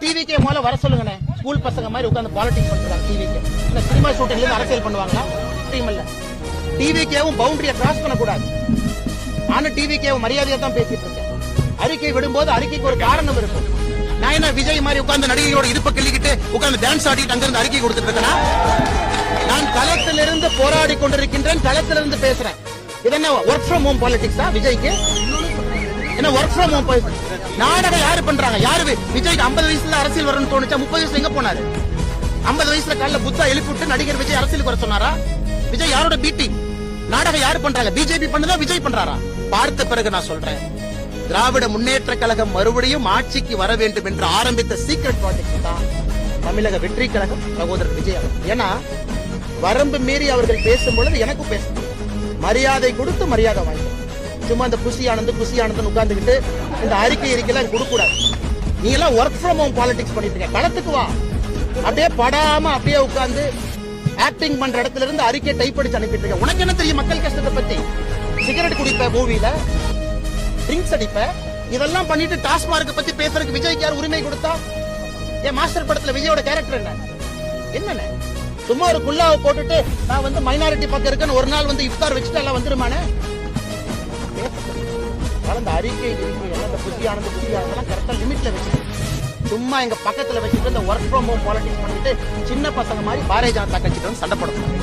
டிவிக்கே முதல்ல வர சொல்லுங்கண்ணே. ஸ்கூல் பசங்க மாதிரி உட்கார்ந்து பாலிடிக்ஸ் பண்றாங்க. டிவிக்கே இந்த சினிமா ஷூட்டிங்ல இருந்து அரசியல் பண்ணுவாங்களா? டீம் இல்ல. டிவிக்கேவும் பவுண்டரியை கிராஸ் பண்ணக்கூடாது. நானும் டிவிக்கேவும் மரியாதையா தான் பேசிட்டு இருக்கேன். அறிக்கை விடும்போது அறிக்கைக்கு ஒரு காரணம் இருக்கும். நான் என்ன விஜய் மாதிரி உட்கார்ந்து நடிகையோட இடுப்ப கிள்ளிக்கிட்டு உட்கார்ந்து டான்ஸ் ஆடிட்டு அங்கிருந்து அறிக்கை கொடுத்துட்டு இருக்கேன். நான் களத்திலிருந்து போராடி கொண்டிருக்கின்றேன். களத்திலிருந்து பேசுறேன். இது என்ன ஒர்க் ஃப்ரம் ஹோம் பாலிடிக்ஸா விஜய்க்கு? என்ன ஒர்க் ஃப்ரம் ஹோம்? நாடகம் யாரு பண்றாங்க? யாரு? விஜய்க்கு 50 வயசுல அரசியல் வரணும்னு தோணுச்சா? 30 வயசுல எங்க போனாரு? 50 வயசுல காலைல புத்தா எழுப்பி விட்டு நடிகர் விஜய் அரசியலுக்கு வர சொன்னாரா? விஜய் யாரோட பீட்டி? நாடகம் யாரு பண்றாங்க? பிஜேபி பண்ணுதா விஜய் பண்றாரா? பார்த்த பிறகு நான் சொல்றேன், திராவிட முன்னேற்ற கழகம் மறுபடியும் ஆட்சிக்கு வர வேண்டும் என்று ஆரம்பித்த சீக்ரெட் ப்ராஜெக்ட் தான் தமிழக வெற்றி கழகம் சகோதரர் விஜய் அவர். ஏன்னா வரம்பு மீறி அவர்கள் பேசும் பொழுது எனக்கும் பேசணும். மரியாதை கொடுத்து மரியாதை வாங்கி, சும்மா இந்த குசி ஆனந்தன் உட்கார்ந்துக்கிட்டு இந்த அறிக்கையெல்லாம் கொடுக்க கூடாது. நீ எல்லாம் ஒர்க் ஃப்ரம் ஹோம் பாலிடிக்ஸ் பண்ணிட்டு இருக்க. களத்துக்கு வா. அப்படியே படாம அப்படியே உட்கார்ந்து ஆக்டிங் பண்ற இடத்துல இருந்து அறிக்கை டைப் அடிச்சு அனுப்பிட்டு இருக்க. உனக்கு என்ன தெரியும் மக்கள் கஷ்டத்தை பத்தி? சிகரெட் குடிப்ப, மூவில ட்ரிங்க்ஸ் அடிப்ப, இதெல்லாம் பண்ணிட்டு டாஸ்மார்க் பத்தி பேசுறதுக்கு விஜய்க்கு யார் உரிமை கொடுத்தா? என் மாஸ்டர் படத்துல விஜயோட கேரக்டர் என்ன? சும்மா ஒரு குல்லாவை போட்டுட்டு நான் வந்து மைனாரிட்டி பக்கம் இருக்கேன்னு ஒரு நாள் வந்து இஃப்தார் வச்சுட்டு எல்லாம் வந்துருமானே? அந்த அறிக்கை புத்தியானதெல்லாம் கரெக்டா லிமிட்ல வச்சு, சும்மா எங்க பக்கத்துல வச்சுட்டு இந்த ஒர்க் ஃப்ரம் ஹோம் பாலிடிக்ஸ் பண்ணிட்டு சின்ன பசங்க மாதிரி பாரதிய ஜனதா கட்சிட்டு வந்து சண்டை போடணும்.